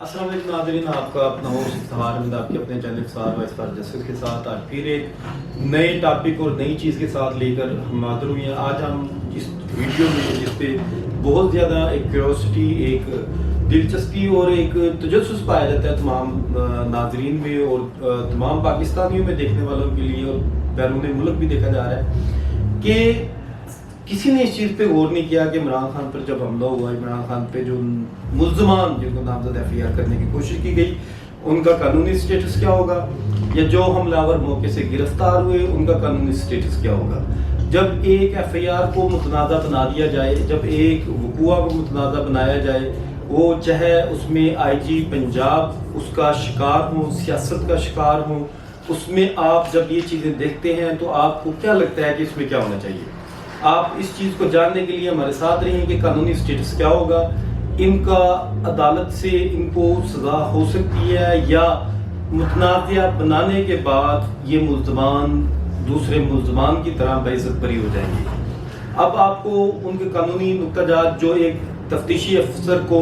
अस्सलाम वालेकुम नाज़रीन, आपका अपना होस्ट इफ्तिखार अहमद आपके अपने चैनल इफ्तिखार व इफ्तिखार जस्टिस के साथ आज फिर एक नए टॉपिक और नई चीज़ के साथ लेकर हम हाज़िर हुए हैं। आज हम इस वीडियो में जिस पे बहुत ज़्यादा एक क्यूरियोसिटी, एक दिलचस्पी और एक तजस्सुस पाया जाता है तमाम नाज़रीन में और तमाम पाकिस्तानियों में देखने वालों के लिए और बैरून मुल्क भी देखा जा रहा है कि किसी ने इस चीज़ पे गौर नहीं किया कि इमरान खान पर जब हमला हुआ, इमरान खान पे जो मुल्ज़मान जिनको नामजद एफआईआर करने की कोशिश की गई, उनका कानूनी स्टेटस क्या होगा, या जो हमलावर मौके से गिरफ्तार हुए उनका कानूनी स्टेटस क्या होगा। जब एक एफआईआर को मुतनाज़ा बना दिया जाए, जब एक वक़ूआ को मुतनाज़ा बनाया जाए, वो चाहे उसमें आईजी पंजाब उसका शिकार हो, सियासत का शिकार हो, उसमें आप जब ये चीज़ें देखते हैं तो आपको क्या लगता है कि इसमें क्या होना चाहिए। आप इस चीज़ को जानने के लिए हमारे साथ रहें कि कानूनी स्टेटस क्या होगा, इनका अदालत से इनको सज़ा हो सकती है या मुतनाज़ा बनाने के बाद ये मुल्ज़मान दूसरे मुल्ज़मान की तरह बेइज्जत बरी हो जाएंगे। अब आपको उनके कानूनी नुक्ताजात जो एक तफ्तीशी अफसर को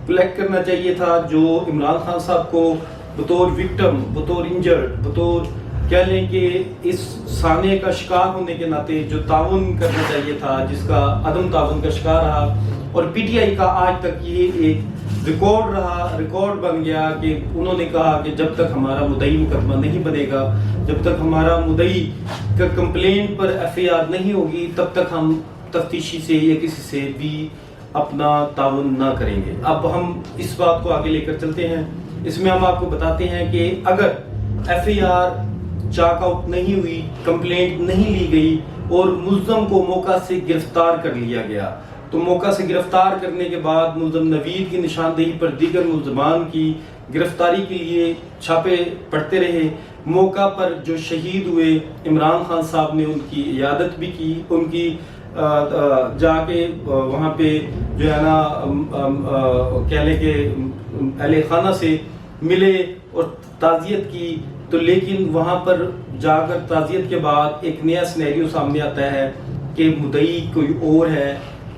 कलेक्ट करना चाहिए था, जो इमरान खान साहब को बतौर विक्टिम, बतौर इंजर्ड, बतौर कह लें कि इस साने का शिकार होने के नाते जो ताउन करना चाहिए था, जिसका अदम ताउन का शिकार रहा, और पीटीआई का आज तक ये एक रिकॉर्ड बन गया कि उन्होंने कहा कि जब तक हमारा मुद्दई मुकदमा नहीं बनेगा, जब तक हमारा मुद्दई का कंप्लेंट पर एफआईआर नहीं होगी, तब तक हम तफ्तीशी से या किसी से भी अपना ताउन ना करेंगे। अब हम इस बात को आगे लेकर चलते हैं। इसमें हम आपको बताते हैं कि अगर एफआईआर चाक आउट नहीं हुई, कंप्लेंट नहीं ली गई और मुल्ज़म को मौका से गिरफ्तार कर लिया गया, तो मौका से गिरफ्तार करने के बाद मुल्ज़म नवीद की निशानदेही पर दीगर मुल्ज़मान की गिरफ्तारी के लिए छापे पड़ते रहे। मौका पर जो शहीद हुए, इमरान खान साहब ने उनकी इयादत भी की, उनकी जाके वहाँ पे जो है ना कह लें कि अहले खाना से मिले और ताज़ियत की, तो लेकिन वहाँ पर जाकर ताज़ियत के बाद एक नया सिनेरियो सामने आता है कि मुद्दई कोई और है,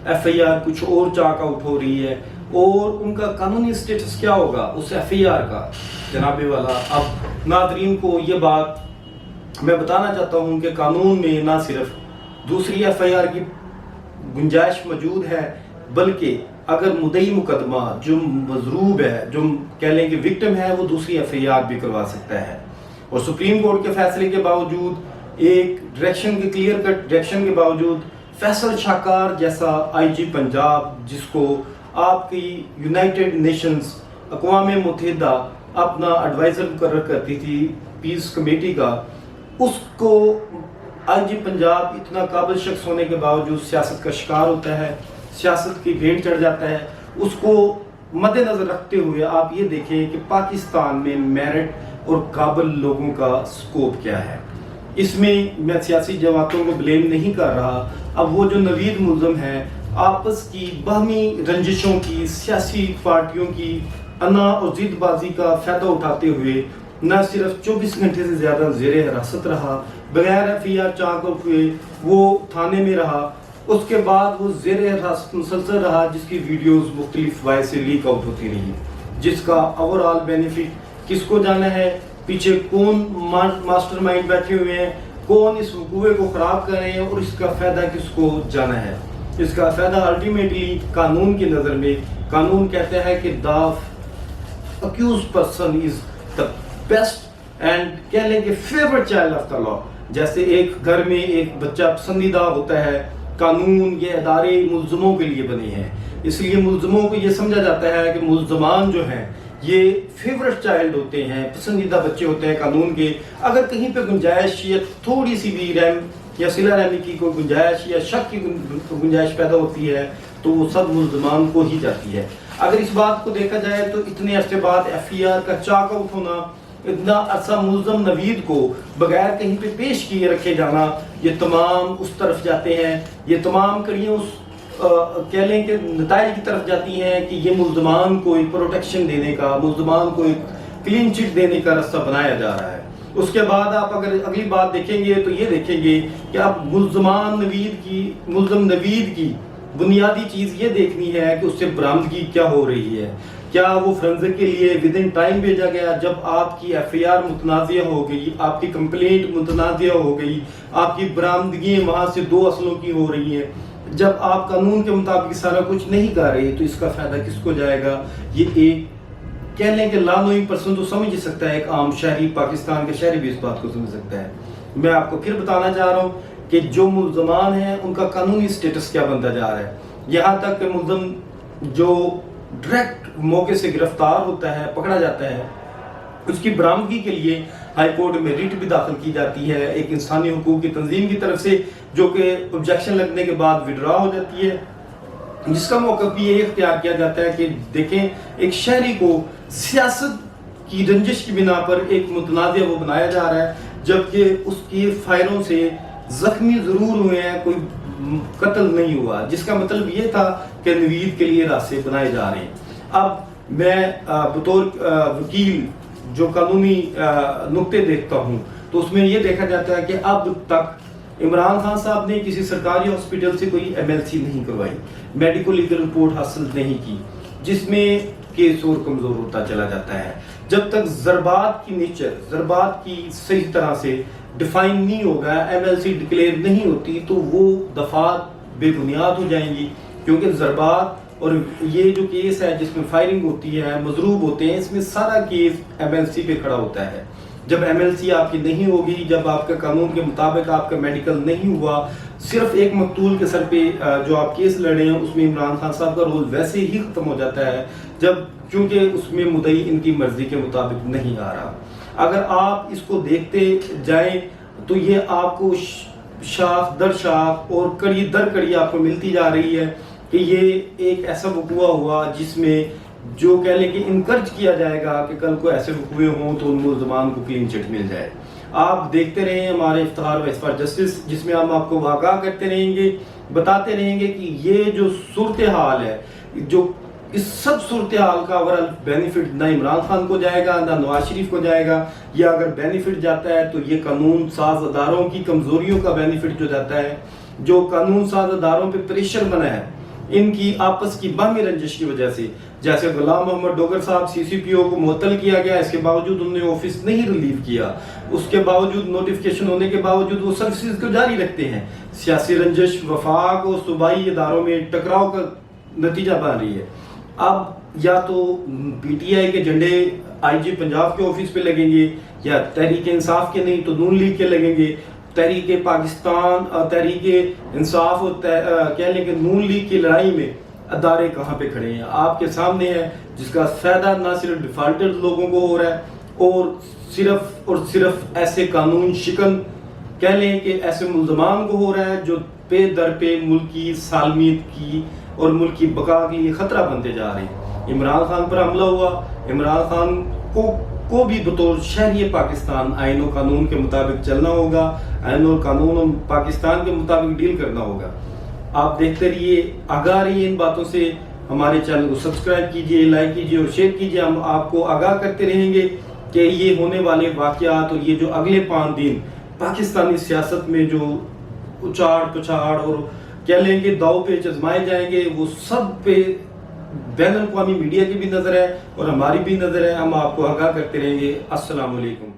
एफआईआर कुछ और चाक आउट हो रही है, और उनका कानूनी स्टेटस क्या होगा उस एफआईआर का जनाबे वाला। अब नाज़रीन को ये बात मैं बताना चाहता हूँ कि कानून में ना सिर्फ दूसरी एफआईआर की गुंजाइश मौजूद है, बल्कि अगर मुद्दई मुकदमा जो मजरूब है, जो कह लें कि विक्टिम है, वो दूसरी एफआईआर भी करवा सकता है। और सुप्रीम कोर्ट के फैसले के बावजूद, एक डायरेक्शन के क्लियर कट डायरेक्शन के बावजूद, फैसल शाकार जैसा आईजी पंजाब, जिसको आपकी यूनाइटेड नेशंस अक़वाम मुत्तहिदा अपना एडवाइज़र मुकर्रर करती थी पीस कमेटी का, उसको आईजी पंजाब इतना काबिल शख्स होने के बावजूद सियासत का शिकार होता है, सियासत की भेंट चढ़ जाता है। उसको मद्देनजर रखते हुए आप ये देखें कि पाकिस्तान में मेरिट और काबिल लोगों का स्कोप क्या है। इसमें मैं सियासी जमातों को ब्लेम नहीं कर रहा। अब वो जो नवीद मुल्ज़म है, आपस की बाहमी रंजिशों की, सियासी पार्टियों की अना और जिदबाजी का फ़ायदा उठाते हुए न सिर्फ 24 घंटे से ज़्यादा ज़ेरे हिरासत रहा, बगैर एफआईआर चाक आउट हुए वो थाने में रहा, उसके बाद वो ज़ेरे हिरासत मुसलसल रहा, जिसकी वीडियोस मुख्तलिफ वाय से लीक आउट होती रही, जिसका ओवरऑल बेनिफिट किसको जाना है, पीछे कौन मास्टरमाइंड बैठे हुए हैं, कौन इस वक़ूए को ख़राब कर रहे हैं, और इसका फ़ायदा किसको जाना है। इसका फ़ायदा अल्टीमेटली कानून की नज़र में, कानून कहता है कि the accused person is the best and कह लें कि favourite child of the law. जैसे एक घर में एक बच्चा पसंदीदा होता है, कानून ये अदारे मुल्ज़मों के लिए बने हैं, इसलिए मुल्ज़मों को ये समझा जाता है कि मुल्ज़मान जो हैं ये फेवरेट चाइल्ड होते हैं, पसंदीदा बच्चे होते हैं कानून के। अगर कहीं पे गुंजाइश या थोड़ी सी भी रहम या सिला रहमी की कोई गुंजाइश या शक की गुंजाइश पैदा होती है, तो वो सब मुल्ज़मान को ही जाती है। अगर इस बात को देखा जाए तो इतने अरसे बाद एफआईआर का चाक आउट होना, इतना अरसा मुल्ज़म नवीद को बगैर कहीं पे पेश किए रखे जाना, ये तमाम उस तरफ जाते हैं, ये तमाम कड़ियाँ उस कह लें कि नताइज की तरफ जाती हैं कि ये मुल्ज़मान को एक प्रोटेक्शन देने का, मुल्ज़मान को एक क्लीन चिट देने का रास्ता बनाया जा रहा है। उसके बाद आप अगर अगली बात देखेंगे तो ये देखेंगे कि आप मुल्ज़म नवीद की बुनियादी चीज़ ये देखनी है कि उससे बरामदगी क्या हो रही है, کیا وہ فرنزک کے لیے ود ان ٹائم بھیجا گیا؟ جب آپ کی ایف آئی آر متنازع ہو گئی، آپ کی کمپلینٹ متنازع ہو گئی، آپ کی برآمدگی وہاں سے 2 اصلوں کی ہو رہی ہیں، جب آپ قانون کے مطابق سارا کچھ نہیں کر رہے تو اس کا فائدہ کس کو جائے گا؟ یہ ایک کہہ لیں کہ لا نوئنگ پرسن تو سمجھ سکتا ہے، ایک عام شہری، پاکستان کے شہری بھی اس بات کو سمجھ سکتا ہے۔ میں آپ کو پھر بتانا چاہ رہا ہوں کہ جو ملزمان ہیں ان کا قانونی سٹیٹس کیا بنتا جا رہا ہے، یہاں تک کہ ملزم جو ڈائریکٹ موقع سے گرفتار ہوتا ہے، پکڑا جاتا ہے، اس کی برآمدگی کے لیے ہائی کورٹ میں ریٹ بھی داخل کی جاتی ہے ایک انسانی حقوق کی تنظیم کی طرف سے، جو کہ آبجیکشن لگنے کے بعد وڈرا ہو جاتی ہے، جس کا موقع بھی یہ اختیار کیا جاتا ہے کہ دیکھیں ایک شہری کو سیاست کی رنجش کی بنا پر ایک متنازع وہ بنایا جا رہا ہے، جبکہ اس کی فائروں سے زخمی ضرور ہوئے ہیں، کوئی قتل نہیں ہوا، جس کا مطلب یہ تھا کہ نوید کے لیے راستے بنائے جا رہے ہیں۔ اب میں بطور وکیل جو قانونی نقطے دیکھتا ہوں تو اس میں یہ دیکھا جاتا ہے کہ اب تک عمران خان صاحب نے کسی سرکاری ہاسپٹل سے کوئی MLC نہیں کروائی، میڈیکل لیگل رپورٹ حاصل نہیں کی، جس میں کیس اور کمزور ہوتا چلا جاتا ہے۔ جب تک ضربات کی نیچر، ضربات کی صحیح طرح سے ڈیفائن نہیں ہوگا، MLC ڈکلیئر نہیں ہوتی، تو وہ دفعات بے بنیاد ہو جائیں گی، کیونکہ ضربات اور یہ جو کیس ہے جس میں فائرنگ ہوتی ہے، مضروب ہوتے ہیں، اس میں سارا کیس MLC پہ کھڑا ہوتا ہے۔ جب MLC آپ کی نہیں ہوگی، جب آپ کے قانون کے مطابق آپ کا میڈیکل نہیں ہوا، صرف ایک مقتول کے سر پہ جو آپ کیس لڑے ہیں، اس میں عمران خان صاحب کا رول ویسے ہی ختم ہو جاتا ہے، جب کیونکہ اس میں مدعی ان کی مرضی کے مطابق نہیں آ رہا۔ اگر آپ اس کو دیکھتے جائیں تو یہ آپ کو شاخ در شاخ اور کڑی در کڑی آپ کو ملتی جا رہی ہے کہ یہ ایک ایسا وقوع ہوا جس میں جو کہہ لیں کہ انکرج کیا جائے گا کہ کل کو ایسے وقوعے ہوں تو ان ملزمان کو کلین چٹ مل جائے۔ آپ دیکھتے رہیں ہمارے افتخار وائس فار جسٹس، جس میں ہم آپ کو آگاہ کرتے رہیں گے، بتاتے رہیں گے کہ یہ جو صورتحال ہے، جو اس سب صورتحال کا اوورال بینیفٹ نہ عمران خان کو جائے گا نہ نواز شریف کو جائے گا، یا اگر بینیفٹ جاتا ہے تو یہ قانون ساز اداروں کی کمزوریوں کا بینیفٹ جو جاتا ہے، جو قانون ساز اداروں پہ پریشر بنا ہے ان کی آپس کی باہمی رنجش کی وجہ سے، جیسے غلام محمد ڈوگر صاحب CCPO کو معطل کیا گیا، اس کے باوجود انہوں نے آفس نہیں ریلیو کیا، اس کے باوجود نوٹیفکیشن ہونے کے باوجود وہ سروسز کو جاری رکھتے ہیں۔ سیاسی رنجش وفاق اور صوبائی اداروں میں ٹکراؤ کا نتیجہ بن رہی ہے۔ اب یا تو PTI کے جھنڈے IG پنجاب کے آفس پہ لگیں گے، یا تحریک انصاف کے نہیں تو نون لیگ کے لگیں گے۔ تحریک پاکستان، تحریک انصاف اور کہہ لیں کہ نون لیگ کی لڑائی میں ادارے کہاں پہ کھڑے ہیں؟ آپ کے سامنے ہے، جس کا فائدہ نہ صرف ڈیفالٹر لوگوں کو ہو رہا ہے اور صرف ایسے قانون شکن کہہ لیں کہ ایسے ملزمان کو ہو رہا ہے جو پہ در پہ ملک کی سالمیت کی اور ملک کی بقا کے لیے خطرہ بنتے جا رہے ہیں۔ عمران خان پر حملہ ہوا، عمران خان کو بھی بطور شہری پاکستان آئین و قانون کے مطابق چلنا ہوگا، آئین و قانون پاکستان کے مطابق ڈیل کرنا ہوگا۔ آپ دیکھتے رہیے، آگاہ رہیے ان باتوں سے، ہمارے چینل کو سبسکرائب کیجئے، لائک کیجئے اور شیئر کیجئے۔ ہم آپ کو آگاہ کرتے رہیں گے کہ یہ ہونے والے واقعات اور یہ جو اگلے 5 دن پاکستانی سیاست میں جو اچاڑ پچاڑ اور کہہ لیں کہ داؤ پہ آزمائے جائیں گے، وہ سب پہ بین الاقوامی میڈیا کی بھی نظر ہے اور ہماری بھی نظر ہے۔ ہم آپ کو آگاہ کرتے رہیں گے۔ السلام علیکم۔